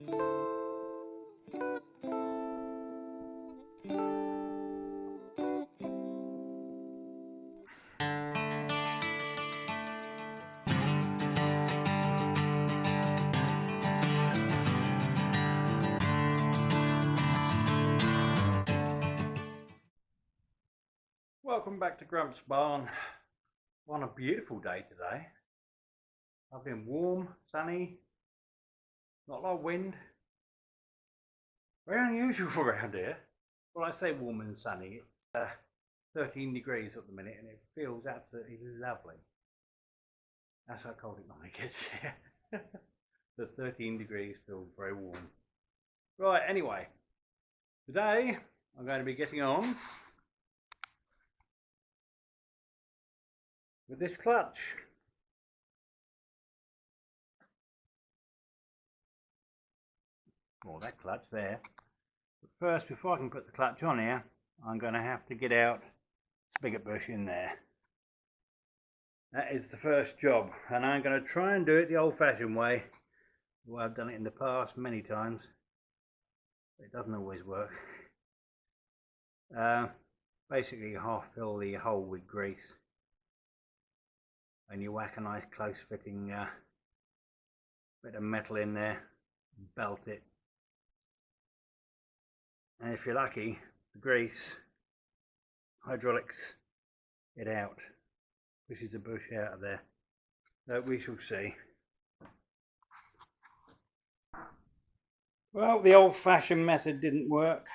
Welcome back to Grump's barn. On a beautiful day today. I've been warm, sunny, not a lot of wind. Very unusual for around here. Well, I say warm and sunny, it's 13 degrees at the minute and it feels absolutely lovely. That's how cold it normally gets here. The 13 degrees feels very warm. Right, anyway, today I'm going to be getting on with this clutch. Well, that clutch there. But first, before I can put the clutch on here, I'm going to have to get out spigot bush in there. That is the first job, and I'm going to try and do it the old-fashioned way. Well, I've done it in the past many times. It doesn't always work. Basically, you half fill the hole with grease, and you whack a nice close-fitting bit of metal in there, belt it, and if you're lucky, the grease hydraulics it out, pushes the bush out of there. So we shall see. Well, the old-fashioned method didn't work,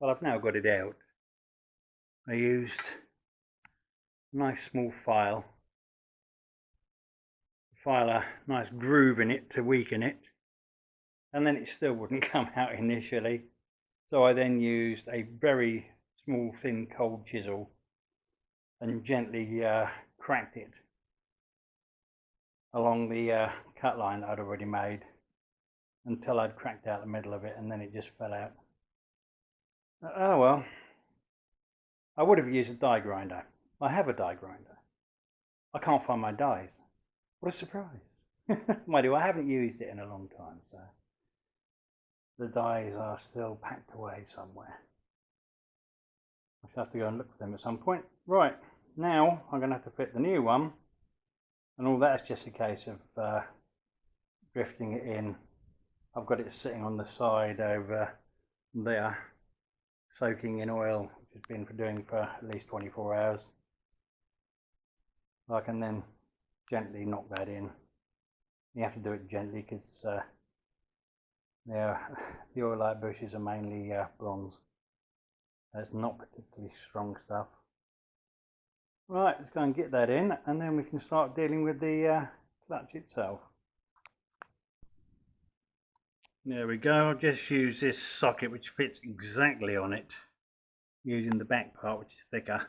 but I've now got it out. I used a nice small file a nice groove in it to weaken it, and then it still wouldn't come out initially. So I then used a very small thin cold chisel and gently cracked it along the cut line that I'd already made until I'd cracked out the middle of it, and then it just fell out. Oh well, I would have used a die grinder. I have a die grinder. I can't find my dies. What a surprise. Mind you, I haven't used it in a long time, so the dies are still packed away somewhere. I shall have to go and look for them at some point. Right, now I'm going to have to fit the new one, and all that's just a case of drifting it in. I've got it sitting on the side over there, soaking in oil, which it's been doing for at least 24 hours. I can then gently knock that in. You have to do it gently because the oil light bushes are mainly bronze. It's not particularly strong stuff. Right, let's go and get that in, and then we can start dealing with the clutch itself. There we go. I've just used this socket which fits exactly on it, using the back part which is thicker,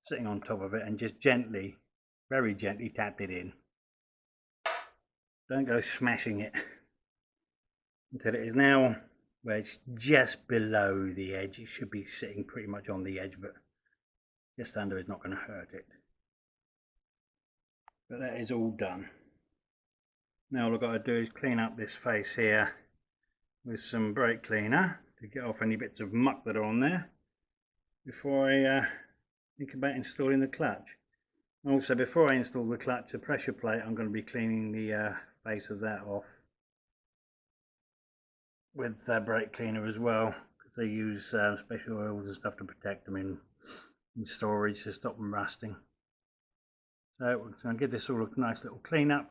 sitting on top of it, and just gently, very gently tap it in. Don't go smashing it until it is now where it's just below the edge. It should be sitting pretty much on the edge, but just under is not going to hurt it. But that is all done. Now all I've got to do is clean up this face here with some brake cleaner to get off any bits of muck that are on there before I think about installing the clutch. Also, before I install the clutch, the pressure plate, I'm going to be cleaning the face of that off with brake cleaner as well, because they use special oils and stuff to protect them in storage to stop them rusting. So I'm going to give this all a nice little clean up,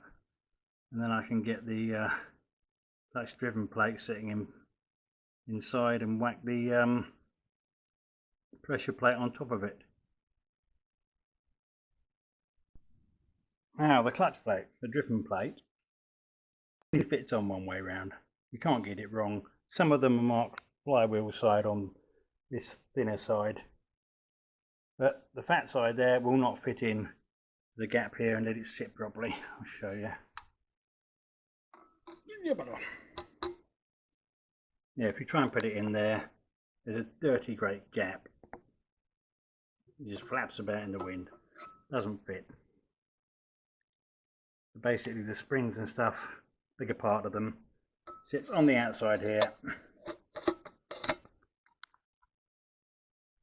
and then I can get the clutch driven plate sitting inside and whack the pressure plate on top of it. Now the clutch plate, the driven plate, it fits on one way round. You can't get it wrong. Some of them are marked flywheel side on this thinner side, but the fat side there will not fit in the gap here and let it sit properly. I'll show you. Yeah, if you try and put it in there, there's a dirty great gap. It just flaps about in the wind. Doesn't fit. Basically the springs and stuff, bigger part of them, sits on the outside here.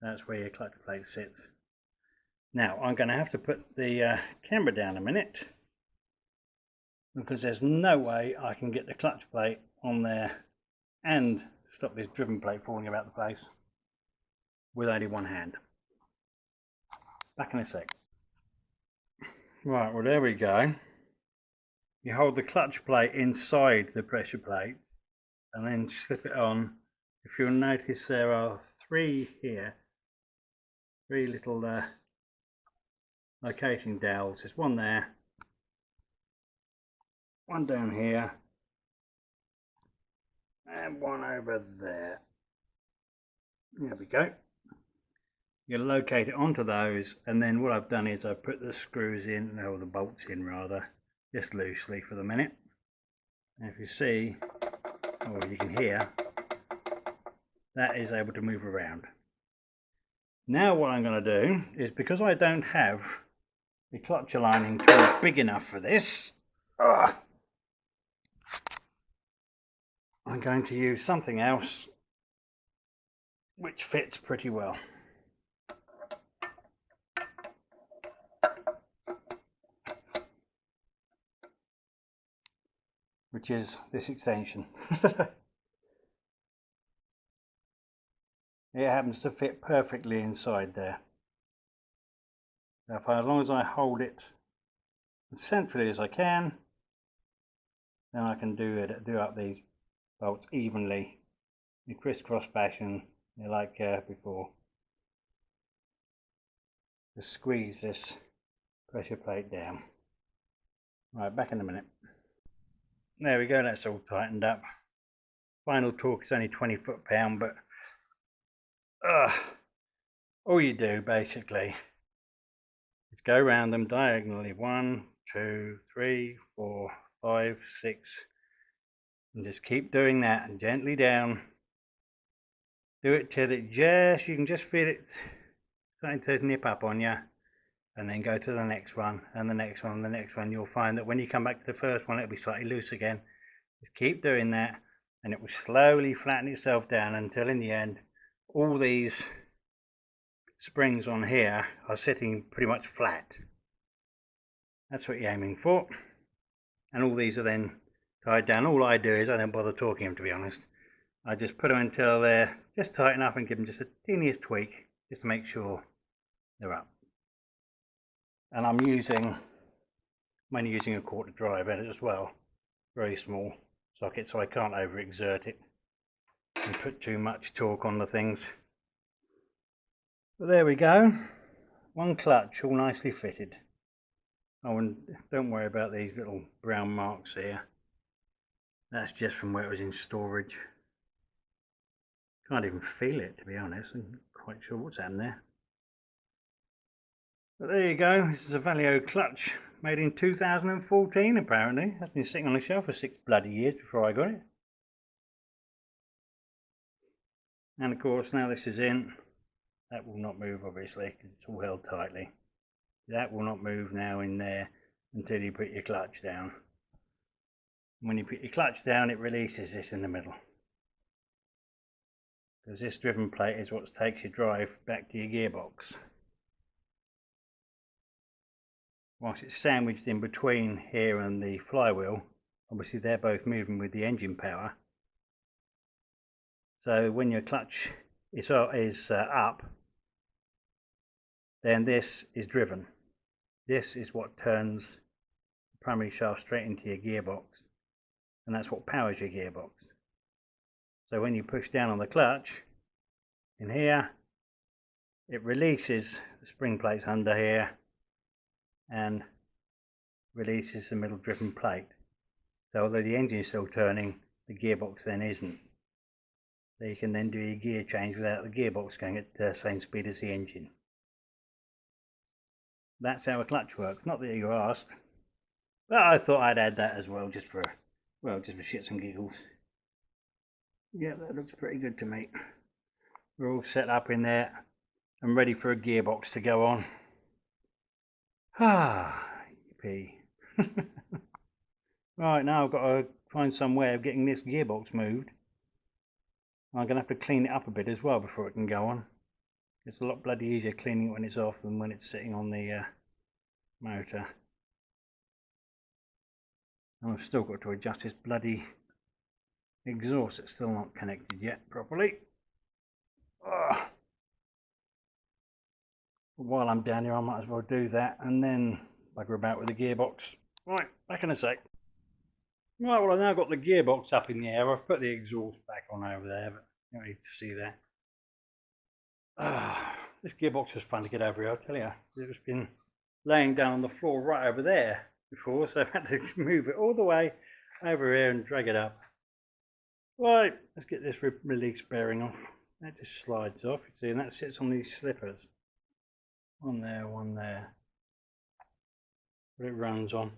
That's where your clutch plate sits. Now I'm going to have to put the camera down a minute, because there's no way I can get the clutch plate on there and stop this driven plate falling about the place with only one hand. Back in a sec. Right, well there we go. You hold the clutch plate inside the pressure plate and then slip it on. If you'll notice, there are three here, three little locating dowels. There's one there, one down here, and one over there. There we go. You locate it onto those, and then what I've done is I've put the screws in, or the bolts in rather, just loosely for the minute. And if you see, or you can hear, that is able to move around. Now what I'm going to do is, because I don't have the clutch aligning tool big enough for this, I'm going to use something else which fits pretty well. Which is this extension. It happens to fit perfectly inside there. Now, as long as I hold it as centrally as I can, then I can do up these bolts evenly in crisscross fashion, like before. Just squeeze this pressure plate down. Right, back in a minute. There we go, that's all tightened up. Final torque is only 20 foot-pound, but all you do basically is go around them diagonally, 1, 2, 3, 4, 5, 6, and just keep doing that, and gently down. Do it till it you can just feel it starting to nip up on you, and then go to the next one, and the next one, and the next one. You'll find that when you come back to the first one, it'll be slightly loose again. Just keep doing that, and it will slowly flatten itself down until in the end all these springs on here are sitting pretty much flat. That's what you're aiming for, and all these are then tied down. All I do is I don't bother torquing them, to be honest. I just put them until they're just tight enough and give them just a teeniest tweak just to make sure they're up. And I'm only using a quarter drive in it as well, very small socket, so I can't overexert it and put too much torque on the things. But there we go, one clutch all nicely fitted. Oh, and don't worry about these little brown marks here, that's just from where it was in storage. Can't even feel it, to be honest. I'm not quite sure what's happened there. But there you go, this is a Valeo clutch made in 2014 apparently. That's been sitting on the shelf for 6 bloody years before I got it. And of course now this is in, that will not move obviously because it's all held tightly. That will not move now in there until you put your clutch down. When you put your clutch down, it releases this in the middle, because this driven plate is what takes your drive back to your gearbox. Whilst it's sandwiched in between here and the flywheel, obviously they're both moving with the engine power. So when your clutch is up, then this is driven. This is what turns the primary shaft straight into your gearbox, and that's what powers your gearbox. So when you push down on the clutch in here, it releases the spring plates under here and releases the middle driven plate. So although the engine is still turning, the gearbox then isn't. So you can then do your gear change without the gearbox going at the same speed as the engine. That's how a clutch works. Not that you asked, but I thought I'd add that as well, just for shits and giggles. Yeah, that looks pretty good to me. We're all set up in there and ready for a gearbox to go on. Ah, yippee. Right, now I've got to find some way of getting this gearbox moved. I'm going to have to clean it up a bit as well before it can go on. It's a lot bloody easier cleaning it when it's off than when it's sitting on the motor. And I've still got to adjust this bloody exhaust. It's still not connected yet properly. Ugh. While I'm down here, I might as well do that and then bugger about with the gearbox. Right, back in a sec. Right, well, I've now got the gearbox up in the air. I've put the exhaust back on over there, but you don't need to see that. This gearbox was fun to get over here, I'll tell you. It's been laying down on the floor right over there before, so I had to move it all the way over here and drag it up. Right, let's get this release bearing off. That just slides off, you see, and that sits on these slippers. One there. But it runs on.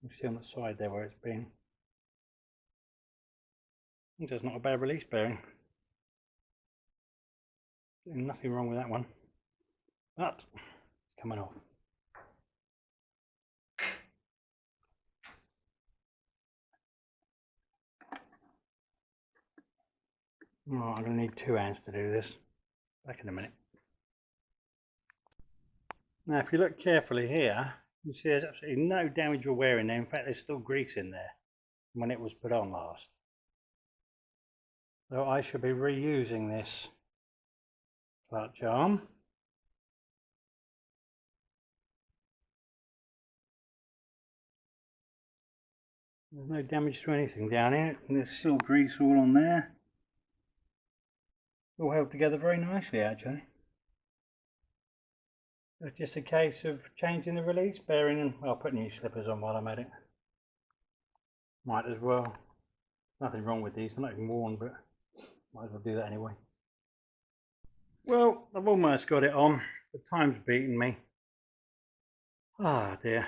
You see on the side there where it's been. I think there's not a bad release bearing. Nothing wrong with that one. But it's coming off. Oh, I'm going to need 2 hands to do this. Back in a minute. Now if you look carefully here, you see there's absolutely no damage or wear in there. In fact, there's still grease in there from when it was put on last. So I should be reusing this clutch arm. There's no damage to anything down here, and there's still grease all on there. All held together very nicely actually. It's just a case of changing the release bearing and, well, put new slippers on while I'm at it. Might as well. Nothing wrong with these, they're not even worn, but might as well do that anyway. Well, I've almost got it on. The time's beating me. Ah dear.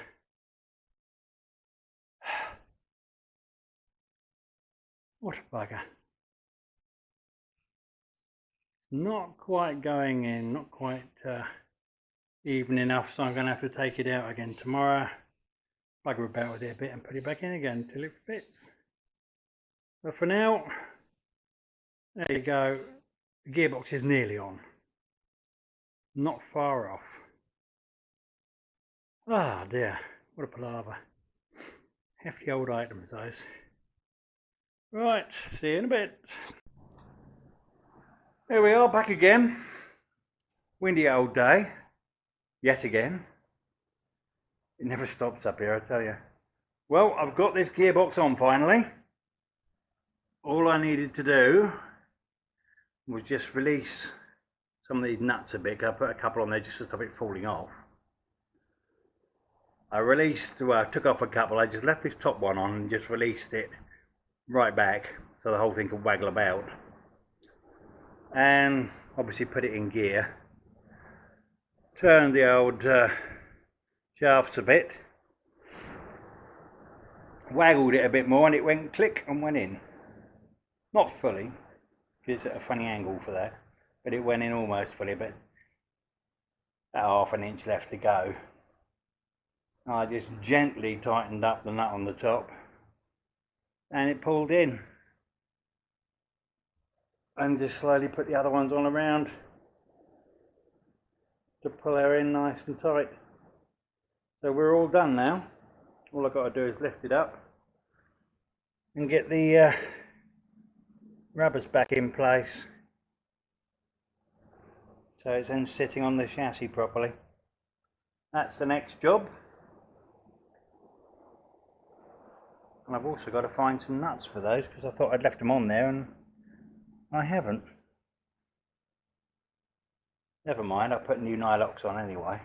What a bugger. Not quite going in, not quite even enough, so I'm going to have to take it out again tomorrow. Bugger about with it a bit and put it back in again until it fits. But for now, there you go. The gearbox is nearly on. Not far off. Ah dear, what a palaver. Hefty old items those. Right, see you in a bit. Here we are, back again. Windy old day, yet again. It never stops up here, I tell you. Well, I've got this gearbox on finally. All I needed to do was just release some of these nuts a bit. I put a couple on there just to stop it falling off. I took off a couple. I just left this top one on and just released it right back so the whole thing could waggle about. And obviously put it in gear. Turned the old shafts a bit. Waggled it a bit more and it went click and went in. Not fully, because it's at a funny angle for that, but it went in almost fully, but about ½ an inch left to go. I just gently tightened up the nut on the top and it pulled in, and just slowly put the other ones on around to pull her in nice and tight. So we're all done now. All I've got to do is lift it up and get the rubbers back in place so it's then sitting on the chassis properly. That's the next job. And I've also got to find some nuts for those because I thought I'd left them on there and I haven't. Never mind, I'll put new nylocks on anyway.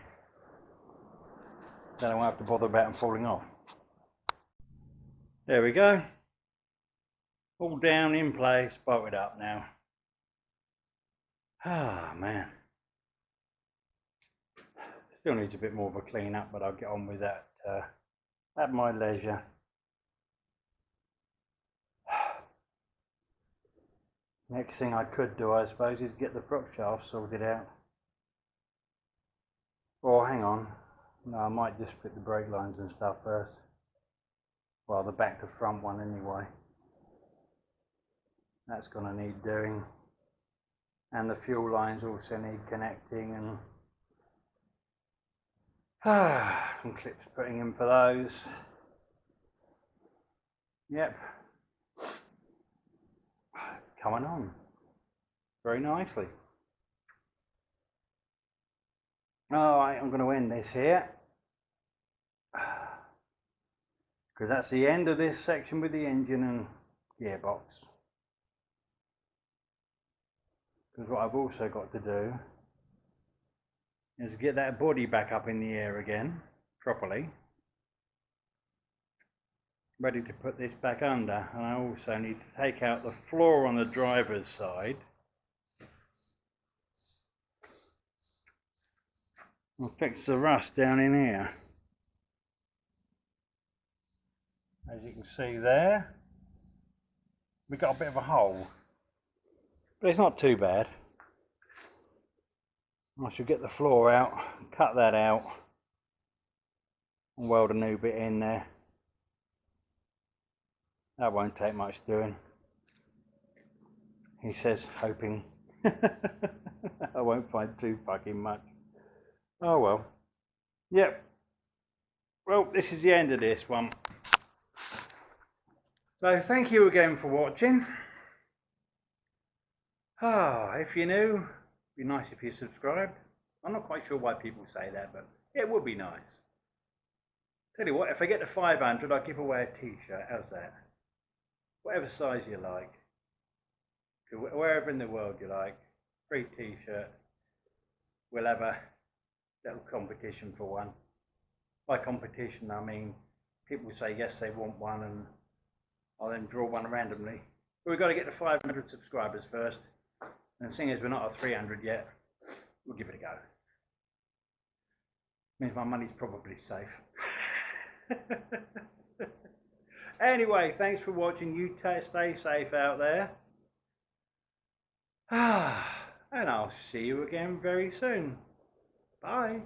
Then I won't have to bother about them falling off. There we go. All down in place, bolted up now. Ah man. Still needs a bit more of a clean up, but I'll get on with that at my leisure. Next thing I could do, I suppose, is get the prop shaft sorted out. Or hang on, no, I might just fit the brake lines and stuff first. Well, the back to front one anyway. That's going to need doing. And the fuel lines also need connecting, and some clips putting in for those. Yep. Coming on very nicely. Alright, I'm going to end this here, because that's the end of this section with the engine and gearbox. Because what I've also got to do is get that body back up in the air again properly, ready to put this back under. And I also need to take out the floor on the driver's side and fix the rust down in here. As you can see there, we've got a bit of a hole, but it's not too bad. I should get the floor out, cut that out, and weld a new bit in there. That won't take much doing, he says, hoping I won't find too fucking much. Oh well. Yep. Well, this is the end of this one. So thank you again for watching. If you're new, it'd be nice if you subscribed. I'm not quite sure why people say that, but it would be nice. Tell you what, if I get to 500, I'll give away a t-shirt. How's that? Whatever size you like. Wherever in the world you like. Free t-shirt. We'll have a little competition for one. By competition, I mean people say yes, they want one, and I'll then draw one randomly. But we've got to get to 500 subscribers first. And seeing as we're not at 300 yet, we'll give it a go. Means my money's probably safe. Anyway, thanks for watching. You stay safe out there. And I'll see you again very soon. Bye.